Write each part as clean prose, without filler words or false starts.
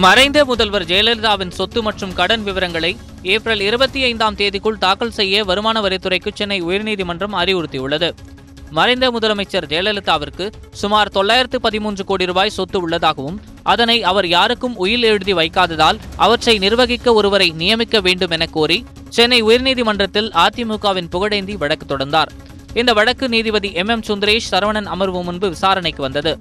மறைந்த முதல்வர் ஜெயலலிதாவின் சொத்து மற்றும் கடன் விவரங்களை ஏப்ரல் 25ஆம் தேதிக்குள் தாக்கல் செய்ய வருமான வரித்துறைக்கு சென்னை உயர்நீதிமன்றம் அறிவுறுத்தியுள்ளது. மறைந்த முதலமைச்சர் ஜெயலலிதாவிற்கு சுமார் 913 கோடி ரூபாய் சொத்து உள்ளதாகவும் அதனை அவர் யாருக்கும் உயில் எழுதி வைக்காததால் அவற்றை நிர்வகிக்க ஒருவரை நியமிக்க வேண்டும் என கோரி சென்னை உயர்நீதிமன்றத்தில் அதிமுகவின் புகழேந்தி வழக்கு தொடர்ந்தார். இந்த வழக்கு நீதிபதி MM சுந்தரேஷ் சரவணன் அமர்வு முன்பு விசாரணைக்கு வந்தது.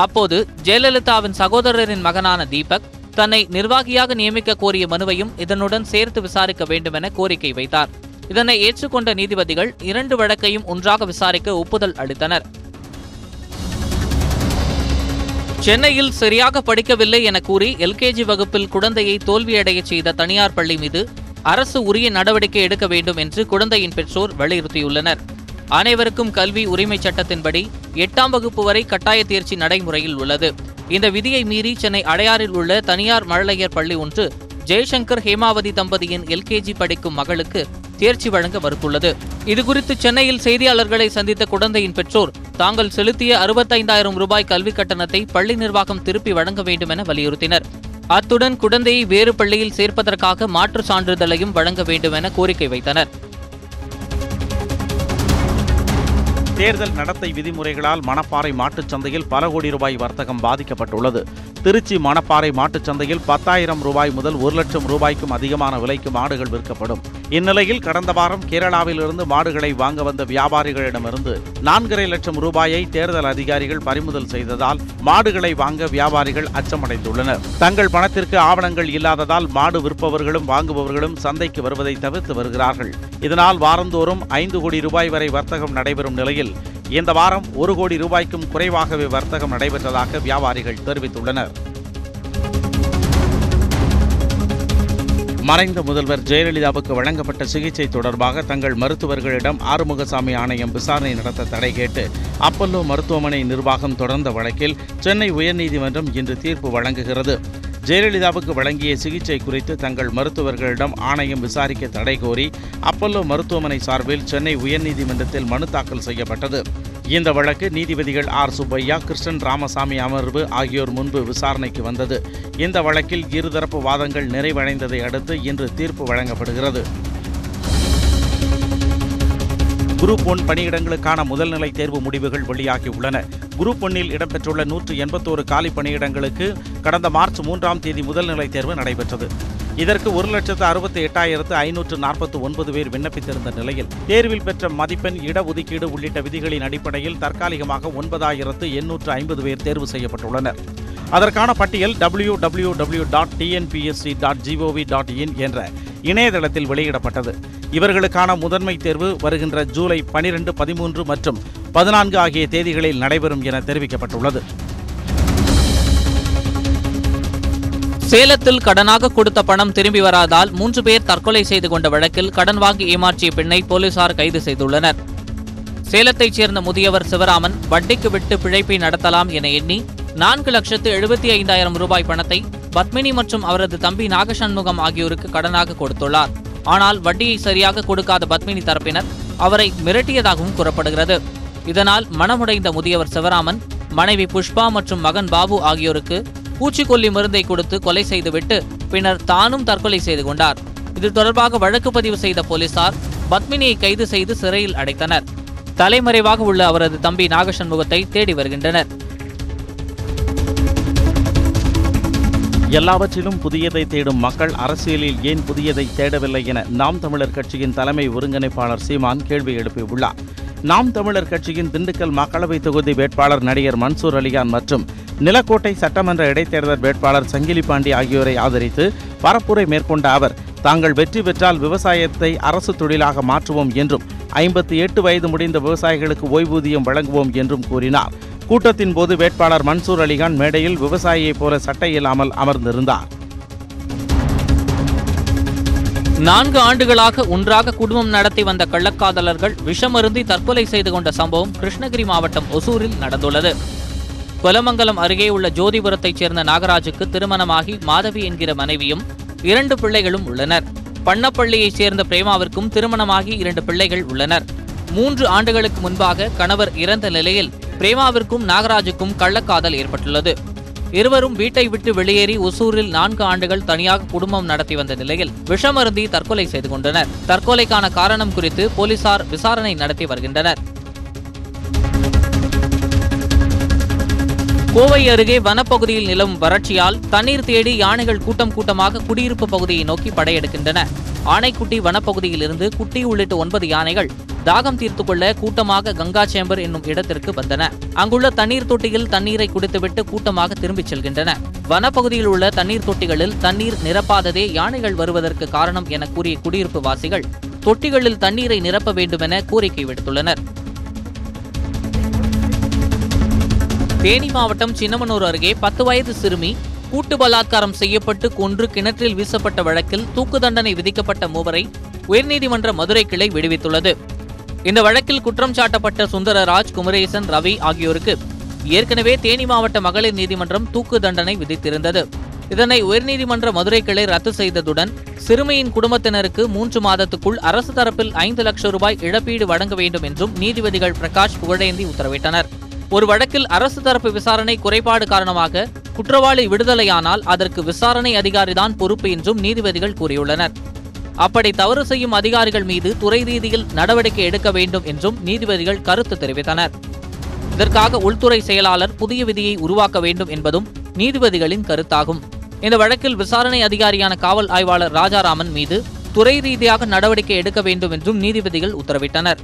அப்போது ஜெயலலிதாவின் சகோதரரின் மகனான தீபக் தன்னை நிர்வாகியாக நியமிக்க கோரிய மனுவையும் இதனுடன் சேர்த்து விசாரிக்க வேண்டும் என கோரிக்கை வைத்தார். இதனை ஏற்றுக்கொண்ட நீதிபதிகள் 2 வழக்கையும் ஒன்றாக விசாரிக்க ஒப்புதல் அளித்தனர். சென்னையில் சரியாக படிக்கவில்லை என கூறி LKG வகுப்பில் குழந்தையை தோல்வியடைய செய்த தனியார் பள்ளி மீது அரசு உரிய நடவடிக்கை எடுக்க வேண்டும் என்று குழந்தையின் பெற்றோர் வலியுறுத்தியுள்ளனர். அனைவருக்கும் கல்வி உரிமை சட்டத்தின்படி 8ஆம் வகுப்பு வரை கட்டாய தேர்ச்சி நடைமுறையில் உள்ளது. இந்த விதியை மீறி சென்னை அடையாறில் உள்ள தனியார் மழலையர் பள்ளி ஒன்று ஜெய்சங்கர் ஹேமாவதி தம்பதியின் LKG படிக்கும் மகளுக்கு தேர்ச்சி வழங்க மறுத்துள்ளது. இதுகுறித்து சென்னையில் செய்தியாளர்களை சந்தித்த குழந்தையின் பெற்றோர் தாங்கள் செலுத்திய 65,000 ரூபாய் கல்வி கட்டணத்தை பள்ளி நிர்வாகம் திருப்பி வழங்க வேண்டும் என வலியுறுத்தினர். அத்துடன் குழந்தையை வேறு பள்ளியில் சேர்ப்பதற்காக மாற்று சான்றிதழையும் வழங்க வேண்டும் என கோரிக்கை வைத்தனர். தேர்தல் நடத்தை விதிமுறைகளால் மணப்பாறை மாட்டுச் சந்தையில் பல கோடி ரூபாய் வர்த்தகம் பாதிக்கப்பட்டுள்ளது. திருச்சி மணப்பாறை மாட்டுச் சந்தையில் 10,000 ரூபாய் முதல் 1 லட்சம் ரூபாய்க்கும் அதிகமான விலைக்கு மாடுகள் விற்கப்படும். இந்நிலையில் கடந்த வாரம் கேரளாவிலிருந்து மாடுகளை வாங்க வந்த வியாபாரிகளிடமிருந்து 4.5 லட்சம் ரூபாயை தேர்தல் அதிகாரிகள் பறிமுதல் செய்ததால் மாடுகளை வாங்க வியாபாரிகள் அச்சமடைந்துள்ளனர். தங்கள் பணத்திற்கு ஆவணங்கள் இல்லாததால் மாடு விற்பவர்களும் வாங்குபவர்களும் சந்தைக்கு வருவதை தவிர்த்து வருகிறார்கள். இதனால் வாரந்தோறும் 5 கோடி ரூபாய் வரை வர்த்தகம் நடைபெறும் நிலையில் இந்த வாரம் 1 கோடி ரூபாய்க்கும் குறைவாகவே வர்த்தகம் நடைபெற்றதாக வியாபாரிகள் தெரிவித்துள்ளனர். மறைந்த முதல்வர் ஜெயலலிதாவுக்கு வழங்கப்பட்ட சிகிச்சை தொடர்பாக தங்கள் மருத்துவர்களிடம் ஆறுமுகசாமி ஆணையம் விசாரணை நடத்த தடை கேட்டு அப்பல்லோ மருத்துவமனை நிர்வாகம் தொடர்ந்த வழக்கில் சென்னை உயர்நீதிமன்றம் இன்று தீர்ப்பு வழங்குகிறது. ஜெயலலிதாவுக்கு வழங்கிய சிகிச்சை குறித்து தங்கள் மருத்துவர்களிடம் ஆணையம் விசாரிக்க தடை கோரி அப்பல்லோ மருத்துவமனை சார்பில் சென்னை உயர்நீதிமன்றத்தில் மனு தாக்கல் செய்யப்பட்டது. இந்த வழக்கு நீதிபதிகள் R. சுப்பையா, கிருஷ்ணன் ராமசாமி அமர்வு ஆகியோர் முன்பு விசாரணைக்கு வந்தது. இந்த வழக்கில் இருதரப்பு வாதங்கள் நிறைவடைந்ததை அடுத்து இன்று தீர்ப்பு வழங்கப்படுகிறது. குரூப் 1 பணியிடங்களுக்கான முதல்நிலை தேர்வு முடிவுகள் வெளியாகியுள்ளன. குரூப் 1 இடம்பெற்றுள்ள 181 காலி பணியிடங்களுக்கு கடந்த மார்ச் 3ஆம் தேதி முதல்நிலை தேர்வு நடைபெற்றது. இதற்கு 1,68,549 பேர் விண்ணப்பித்திருந்த நிலையில் தேர்வில் பெற்ற மதிப்பெண், இடஒதுக்கீடு உள்ளிட்ட விதிகளின் அடிப்படையில் தற்காலிகமாக 9,850 பேர் தேர்வு செய்யப்பட்டுள்ளனர். அதற்கான பட்டியல் www.tnpsc.gov.in என்ற இணையதளத்தில் வெளியிடப்பட்டது. இவர்களுக்கான முதன்மை தேர்வு வருகின்ற ஜூலை 12, 13 மற்றும் 14 ஆகிய தேதிகளில் நடைபெறும் என தெரிவிக்கப்பட்டுள்ளது. சேலத்தில் கடனாக கொடுத்த பணம் திரும்பி வராதால் 3 பேர் தற்கொலை செய்து கொண்ட வழக்கில் கடன் வாங்கி ஏமாற்றிய பெண்ணை போலீசார் கைது செய்துள்ளனர். சேலத்தைச் சேர்ந்த முதியவர் சிவராமன் வட்டிக்கு விட்டு பிழைப்பை நடத்தலாம் என எண்ணி 4,75,000 ரூபாய் பணத்தை பத்மினி மற்றும் அவரது தம்பி நாகசண்முகம் ஆகியோருக்கு கடனாக கொடுத்துள்ளார். ஆனால் வட்டியை சரியாக கொடுக்காத பத்மினி தரப்பினர் அவரை மிரட்டியதாகவும் கூறப்படுகிறது. இதனால் மனமுடைந்த முதியவர் சிவராமன் மனைவி புஷ்பா மற்றும் மகன் பாபு ஆகியோருக்கு பூச்சிக்கொல்லி மருந்தை கொடுத்து கொலை செய்துவிட்டு பின்னர் தானும் தற்கொலை செய்து கொண்டார். இது தொடர்பாக வழக்கு பதிவு செய்த போலீசார் பத்மினியை கைது செய்து சிறையில் அடைத்தனர். தலைமறைவாக உள்ள அவரது தம்பி நாகசண்முகத்தை தேடி வருகின்றனர். எல்லாவற்றிலும் புதியதை தேடும் மக்கள் அரசியலில் ஏன் புதியதை தேடவில்லை என நாம் தமிழர் கட்சியின் தலைமை ஒருங்கிணைப்பாளர் சீமான் கேள்வி எழுப்பியுள்ளார். நாம் தமிழர் கட்சியின் திண்டுக்கல் மக்களவை தொகுதி வேட்பாளர் நடிகர் மன்சூர் அலிகான் மற்றும் நிலக்கோட்டை சட்டமன்ற இடைத்தேர்தல் வேட்பாளர் சங்கிலி பாண்டி ஆகியோரை ஆதரித்து பரப்புரை மேற்கொண்ட அவர் தாங்கள் வெற்றி பெற்றால் விவசாயத்தை அரசு தொழிலாக மாற்றுவோம் என்றும் 58 வயது முடிந்த விவசாயிகளுக்கு ஓய்வூதியம் வழங்குவோம் என்றும் கூறினார். கூட்டத்தின் போது வேட்பாளர் மன்சூர் அலிகான் மேடையில் விவசாயியைப் போல சட்டை இல்லாமல் அமர்ந்திருந்தார். 4 ஆண்டுகளாக ஒன்றாக குடும்பம் நடத்தி வந்த கள்ளக்காதலர்கள் விஷமருந்தி தற்கொலை செய்து கொண்ட சம்பவம் கிருஷ்ணகிரி மாவட்டம் ஒசூரில் நடந்துள்ளது. கொலமங்கலம் அருகே உள்ள ஜோதிபுரத்தைச் சேர்ந்த நாகராஜுக்கு திருமணமாகி மாதவி என்கிற மனைவியும் 2 பிள்ளைகளும் உள்ளனர். பண்ணப்பள்ளியைச் சேர்ந்த பிரேமாவிற்கும் திருமணமாகி 2 பிள்ளைகள் உள்ளனர். 3 ஆண்டுகளுக்கு முன்பாக கணவர் இறந்த நிலையில் பிரேமாவிற்கும் நாகராஜுக்கும் கள்ளக்காதல் ஏற்பட்டுள்ளது. இருவரும் வீட்டை விட்டு வெளியேறி ஒசூரில் 4 ஆண்டுகள் தனியாக குடும்பம் நடத்தி வந்த நிலையில் விஷமருந்தி தற்கொலை செய்து கொண்டனர். தற்கொலைக்கான காரணம் குறித்து போலீசார் விசாரணை நடத்தி வருகின்றனர். கோவை அருகே வனப்பகுதியில் நிலவும் வறட்சியால் தண்ணீர் தேடி யானைகள் கூட்டம் கூட்டமாக குடியிருப்பு பகுதியை நோக்கி படையெடுக்கின்றன. ஆனைக்குட்டி வனப்பகுதியில் இருந்து குட்டி உள்ளிட்ட 9 யானைகள் தாகம் தீர்த்துக் கொள்ள கூட்டமாக கங்கா சேம்பர் என்னும் இடத்திற்கு வந்தன. அங்குள்ள தண்ணீர் தொட்டியில் தண்ணீரை குடித்துவிட்டு கூட்டமாக திரும்பிச் செல்கின்றன. வனப்பகுதியில் உள்ள தண்ணீர் தொட்டிகளில் தண்ணீர் நிரப்பாததே யானைகள் வருவதற்கு காரணம் என கூறிய குடியிருப்பு வாசிகள் தொட்டிகளில் தண்ணீரை நிரப்ப வேண்டுமென கோரிக்கை விடுத்துள்ளனர். தேனி மாவட்டம் சின்னமனூர் அருகே 10 வயது சிறுமி கூட்டு பலாத்காரம் செய்யப்பட்டு கொன்று கிணற்றில் வீசப்பட்ட வழக்கில் தூக்கு தண்டனை விதிக்கப்பட்ட 3 உயர்நீதிமன்ற மதுரை கிளை விடுவித்துள்ளது. இந்த வழக்கில் குற்றம் சாட்டப்பட்ட சுந்தரராஜ், குமரேசன், ரவி ஆகியோருக்கு ஏற்கனவே தேனி மாவட்ட மகளிர் நீதிமன்றம் தூக்கு தண்டனை விதித்திருந்தது. இதனை உயர்நீதிமன்ற மதுரை கிளை ரத்து செய்ததுடன் சிறுமியின் குடும்பத்தினருக்கு 3 மாதத்துக்குள் அரசு தரப்பில் 5 லட்சம் ரூபாய் இழப்பீடு வழங்க வேண்டும் என்றும் நீதிபதிகள் பிரகாஷ், புகழேந்தி உத்தரவிட்டனர். ஒரு வழக்கில் அரசு தரப்பு விசாரணை குறைபாடு காரணமாக குற்றவாளி விடுதலையானால் அதற்கு விசாரணை அதிகாரிதான் பொறுப்பு என்றும் நீதிபதிகள் கூறியுள்ளனர். அப்படி தவறு செய்யும் அதிகாரிகள் மீது துறை ரீதியில் நடவடிக்கை எடுக்க வேண்டும் என்றும் நீதிபதிகள் கருத்து தெரிவித்தனர். இதற்காக உள்துறை செயலாளர் புதிய விதியை உருவாக்க வேண்டும் என்பதும் நீதிபதிகளின் கருத்தாகும். இந்த வழக்கில் விசாரணை அதிகாரியான காவல் ஆய்வாளர் ராஜாராமன் மீது துறை ரீதியாக நடவடிக்கை எடுக்க வேண்டும் என்றும் நீதிபதிகள் உத்தரவிட்டனர்.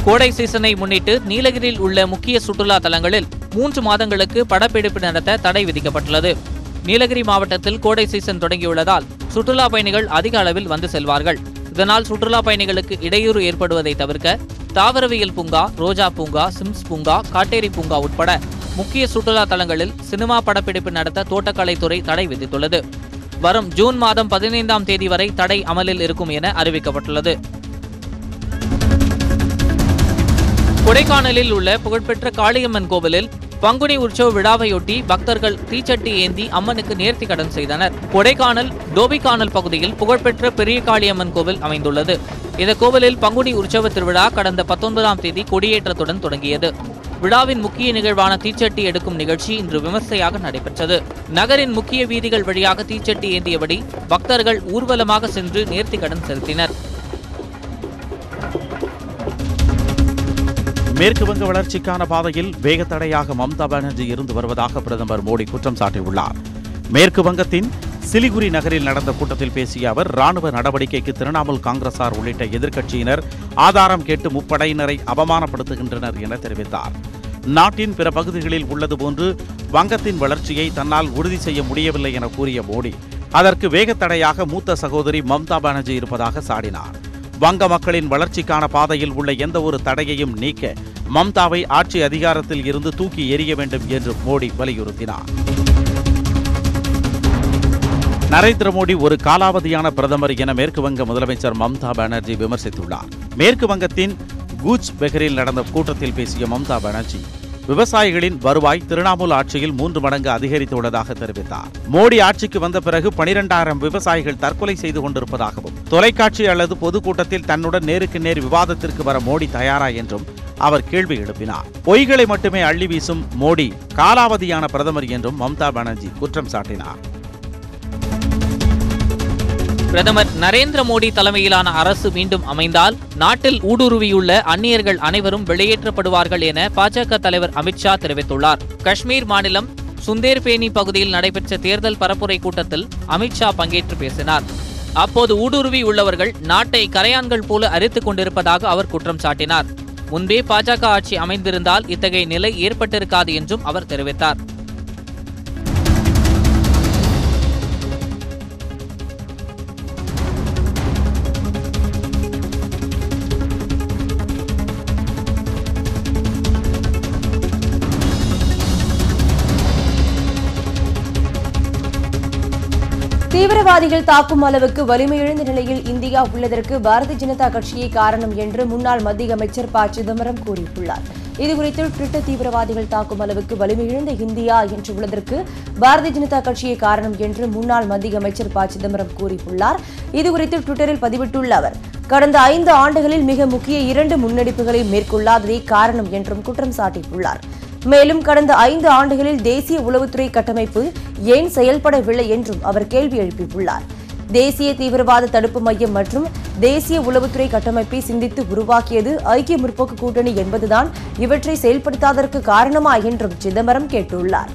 கோடை சீசனை முன்னிட்டு நீலகிரியில் உள்ள முக்கிய சுற்றுலா தலங்களில் 3 மாதங்களுக்கு படப்பிடிப்பு நடத்த தடை விதிக்கப்பட்டுள்ளது. நீலகிரி மாவட்டத்தில் கோடை சீசன் தொடங்கியுள்ளதால் சுற்றுலா பயணிகள் அதிக அளவில் வந்து செல்வார்கள். இதனால் சுற்றுலா பயணிகளுக்கு இடையூறு ஏற்படுவதை தவிர்க்க தாவரவியல் பூங்கா, ரோஜா பூங்கா, சிம்ஸ் பூங்கா, காட்டேரி பூங்கா உட்பட முக்கிய சுற்றுலா தலங்களில் சினிமா படப்பிடிப்பு நடத்த தோட்டக்கலைத்துறை தடை விதித்துள்ளது. வரும் ஜூன் மாதம் 15ஆம் தேதி வரை தடை அமலில் இருக்கும் என அறிவிக்கப்பட்டுள்ளது. கொடைக்கானலில் உள்ள புகழ்பெற்ற காளியம்மன் கோவிலில் பங்குனி உற்சவ விழாவையொட்டி பக்தர்கள் தீச்சட்டி ஏந்தி அம்மனுக்கு நேர்த்தி கடன் செய்தனர். கொடைக்கானல் டோபிகானல் பகுதியில் புகழ்பெற்ற பெரிய காளியம்மன் கோவில் அமைந்துள்ளது. இந்த கோவிலில் பங்குனி உற்சவ திருவிழா கடந்த 19ஆம் தேதி கொடியேற்றத்துடன் தொடங்கியது. விழாவின் முக்கிய நிகழ்வான தீச்சட்டி எடுக்கும் நிகழ்ச்சி இன்று விமர்சையாக நடைபெற்றது. நகரின் முக்கிய வீதிகள் வழியாக தீச்சட்டி ஏந்தியபடி பக்தர்கள் ஊர்வலமாக சென்று நேர்த்தி கடன் செலுத்தினர். மேற்கு வங்க வளர்ச்சிக்கான பாதையில் வேகத்தடையாக மம்தா பானர்ஜி இருந்து வருவதாக பிரதமர் மோடி குற்றம் சாட்டியுள்ளார். மேற்கு வங்கத்தின் சிலிகுரி நகரில் நடந்த கூட்டத்தில் பேசிய அவர், ராணுவ நடவடிக்கைக்கு திரிணாமுல் காங்கிரசார் உள்ளிட்ட எதிர்க்கட்சியினர் ஆதாரம் கேட்டு முப்படையினரை அவமானப்படுத்துகின்றனர் என தெரிவித்தார். நாட்டின் பிற பகுதிகளில் உள்ளது போன்று வங்கத்தின் வளர்ச்சியை தன்னால் உறுதி செய்ய முடியவில்லை என கூறிய மோடி, அதற்கு வேகத்தடையாக மூத்த சகோதரி மம்தா பானர்ஜி இருப்பதாக சாடினார். வங்க மக்களின் வளர்ச்சிக்கான பாதையில் உள்ள எந்த ஒரு தடையையும் நீக்க மம்தாவை ஆட்சி அதிகாரத்தில் இருந்து தூக்கி எறிய வேண்டும் என்று மோடி வலியுறுத்தினார். நரேந்திர மோடி ஒரு காலாவதியான பிரதமர் என மேற்கு வங்க முதலமைச்சர் மம்தா பானர்ஜி விமர்சித்துள்ளார். மேற்கு வங்கத்தின் கூச் பெகரில் நடந்த கூட்டத்தில் பேசிய மம்தா பானர்ஜி, விவசாயிகளின் வருவாய் திரிணாமுல் ஆட்சியில் 3 மடங்கு அதிகரித்துள்ளதாக தெரிவித்தார். மோடி ஆட்சிக்கு வந்த பிறகு 12,000 விவசாயிகள் தற்கொலை செய்து கொண்டிருப்பதாகவும், தொலைக்காட்சி அல்லது பொதுக்கூட்டத்தில் தன்னுடன் நேருக்கு நேர் விவாதத்திற்கு வர மோடி தயாரா என்றும் அவர் கேள்வி எழுப்பினார். பொய்களை மட்டுமே அள்ளி வீசும் மோடி காலாவதியான பிரதமர் என்றும் மம்தா பானர்ஜி குற்றம் சாட்டினார். பிரதமர் நரேந்திர மோடி தலைமையிலான அரசு மீண்டும் அமைந்தால் நாட்டில் ஊடுருவியுள்ள அந்நியர்கள் அனைவரும் வெளியேற்றப்படுவார்கள் என பாஜக தலைவர் அமித்ஷா தெரிவித்துள்ளார். காஷ்மீர் மாநிலம் சுந்தேர்பேனி பகுதியில் நடைபெற்ற தேர்தல் பரப்புரை கூட்டத்தில் அமித்ஷா பங்கேற்று பேசினார். அப்போது ஊடுருவி உள்ளவர்கள் நாட்டை கரையான்கள் போல அரித்துக் கொண்டிருப்பதாக அவர் குற்றம் சாட்டினார். முன்பே பாஜக ஆட்சி அமைந்திருந்தால் இத்தகைய நிலை ஏற்பட்டிருக்காது என்றும் அவர் தெரிவித்தார். தீவிரவாதிகள் தாக்கும் அளவுக்கு வலிமையிழந்த நிலையில் இந்தியா உள்ளதற்கு பாரதிய ஜனதா கட்சியே காரணம் என்று முன்னாள் மத்திய அமைச்சர் ப. சிதம்பரம் கூறியுள்ளார். இதுகுறித்து ட்விட்டர், தீவிரவாதிகள் தாக்கும் அளவுக்கு வலிமையிழந்த இந்தியா என்று உள்ளதற்கு பாரதிய ஜனதா கட்சியே காரணம் என்று முன்னாள் மத்திய அமைச்சர் ப. சிதம்பரம் கூறியுள்ளார். இதுகுறித்து ட்விட்டரில் பதிவிட்டுள்ள அவர், கடந்த 5 ஆண்டுகளில் மிக முக்கிய 2 முன்னெடுப்புகளை மேற்கொள்ளாததே காரணம் என்றும் குற்றம் சாட்டியுள்ளார். மேலும் கடந்த 5 ஆண்டுகளில் தேசிய உளவுத்துறை கட்டமைப்பு ஏன் செயல்படவில்லை என்றும் அவர் கேள்வி எழுப்பியுள்ளார். தேசிய தீவிரவாத தடுப்பு மையம் மற்றும் தேசிய உளவுத்துறை கட்டமைப்பை சிந்தித்து உருவாக்கியது ஐக்கிய முற்போக்கு கூட்டணி என்பதுதான் இவற்றை செயல்படுத்தாததற்கு காரணமா என்றும் சிதம்பரம் கேட்டுள்ளார்.